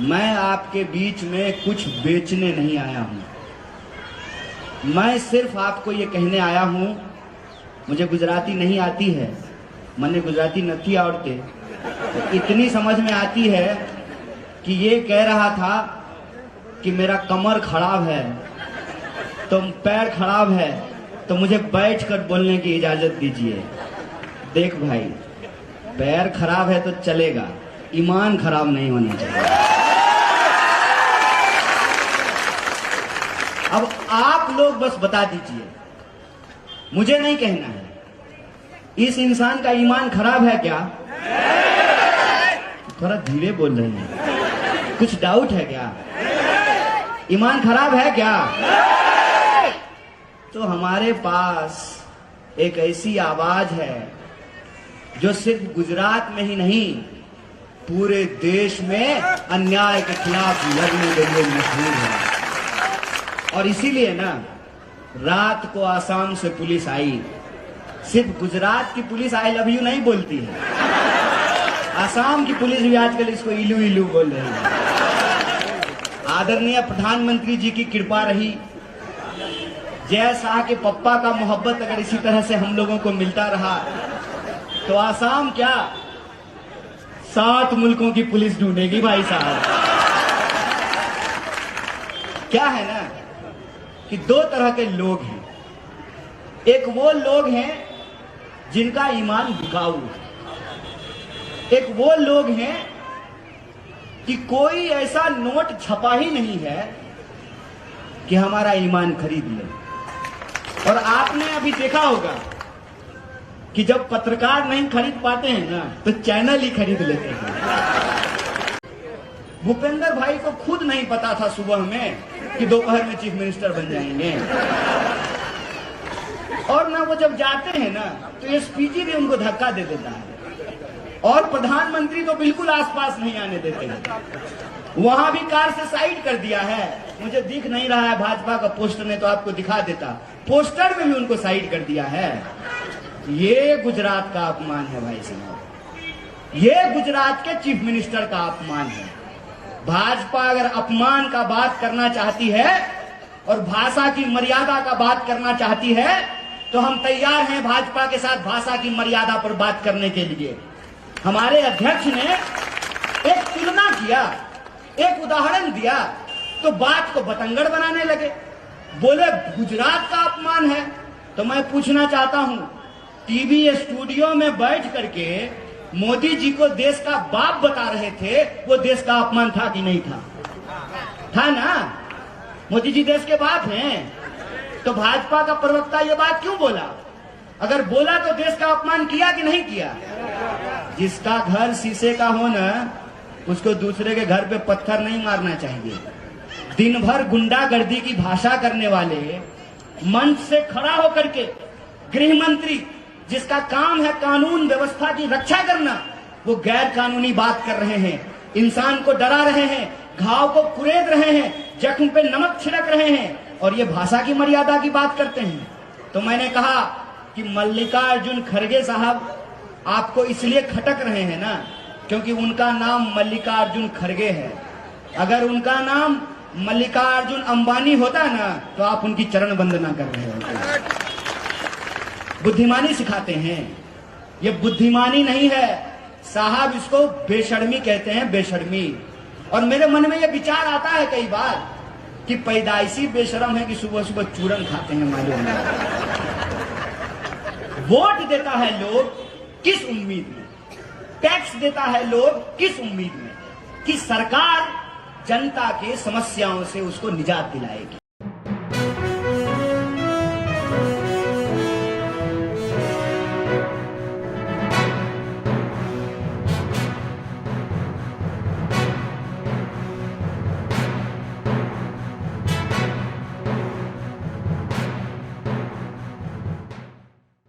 मैं आपके बीच में कुछ बेचने नहीं आया हूं। मैं सिर्फ आपको ये कहने आया हूं, मुझे गुजराती नहीं आती है, मैंने गुजराती नहीं आवड़ते, तो इतनी समझ में आती है कि ये कह रहा था कि मेरा कमर खराब है, तो पैर खराब है, तो मुझे बैठकर बोलने की इजाजत दीजिए। देख भाई, पैर खराब है तो चलेगा, ईमान खराब नहीं होना चाहिए। अब आप लोग बस बता दीजिए, मुझे नहीं कहना है, इस इंसान का ईमान खराब है क्या? थोड़ा धीरे बोल रहे हैं, कुछ डाउट है क्या? ईमान खराब है क्या? तो हमारे पास एक ऐसी आवाज है जो सिर्फ गुजरात में ही नहीं, पूरे देश में अन्याय के खिलाफ लड़ने के लिए मशहूर है। और इसीलिए ना, रात को आसाम से पुलिस आई। सिर्फ गुजरात की पुलिस आई लव यू नहीं बोलती है, आसाम की पुलिस भी आजकल इसको इलू इलू बोल रही है। आदरणीय प्रधानमंत्री जी की कृपा रही, जय शाह के पप्पा का मोहब्बत अगर इसी तरह से हम लोगों को मिलता रहा तो आसाम क्या 7 मुल्कों की पुलिस ढूंढेगी भाई साहब। क्या है ना कि 2 तरह के लोग हैं। एक वो लोग हैं जिनका ईमान बिकाऊ है, एक वो लोग हैं कि कोई ऐसा नोट छपा ही नहीं है कि हमारा ईमान खरीद ले। और आपने अभी देखा होगा कि जब पत्रकार नहीं खरीद पाते हैं ना, तो चैनल ही खरीद लेते हैं। भूपेंद्र भाई को खुद नहीं पता था सुबह में कि दोपहर में चीफ मिनिस्टर बन जाएंगे, और ना वो जब जाते हैं ना तो एसपीजी भी उनको धक्का दे देता है, और प्रधानमंत्री तो बिल्कुल आसपास नहीं आने देते हैं। वहां भी कार से साइड कर दिया है। मुझे दिख नहीं रहा है भाजपा का पोस्टर, ने तो आपको दिखा देता, पोस्टर में भी उनको साइड कर दिया है। ये गुजरात का अपमान है भाई साहब, ये गुजरात के चीफ मिनिस्टर का अपमान है। भाजपा अगर अपमान का बात करना चाहती है और भाषा की मर्यादा का बात करना चाहती है, तो हम तैयार हैं भाजपा के साथ भाषा की मर्यादा पर बात करने के लिए। हमारे अध्यक्ष ने एक तुलना किया, एक उदाहरण दिया, तो बात को बतंगड़ बनाने लगे, बोले गुजरात का अपमान है। तो मैं पूछना चाहता हूं, टीवी स्टूडियो में बैठ करके मोदी जी को देश का बाप बता रहे थे, वो देश का अपमान था कि नहीं था? था ना? मोदी जी देश के बाप हैं, तो भाजपा का प्रवक्ता ये बात क्यों बोला? अगर बोला तो देश का अपमान किया कि नहीं किया? जिसका घर शीशे का हो ना, उसको दूसरे के घर पे पत्थर नहीं मारना चाहिए। दिन भर गुंडागर्दी की भाषा करने वाले मंच से खड़ा होकर के गृह मंत्री, जिसका काम है कानून व्यवस्था की रक्षा करना, वो गैर कानूनी बात कर रहे हैं, इंसान को डरा रहे हैं, घाव को कुरेद रहे हैं, जख्म पे नमक छिड़क रहे हैं, और ये भाषा की मर्यादा की बात करते हैं। तो मैंने कहा कि मल्लिकार्जुन खड़गे साहब आपको इसलिए खटक रहे हैं ना, क्योंकि उनका नाम मल्लिकार्जुन खड़गे है। अगर उनका नाम मल्लिकार्जुन अंबानी होता ना, तो आप उनकी चरण वंदना कर रहे होते। बुद्धिमानी सिखाते हैं, ये बुद्धिमानी नहीं है साहब, इसको बेशर्मी कहते हैं, बेशर्मी। और मेरे मन में ये विचार आता है कई बार कि पैदाइशी बेशरम है कि सुबह सुबह चूरन खाते हैं मालूम है। वोट देता है लोग किस उम्मीद में, टैक्स देता है लोग किस उम्मीद में कि सरकार जनता के समस्याओं से उसको निजात दिलाएगी।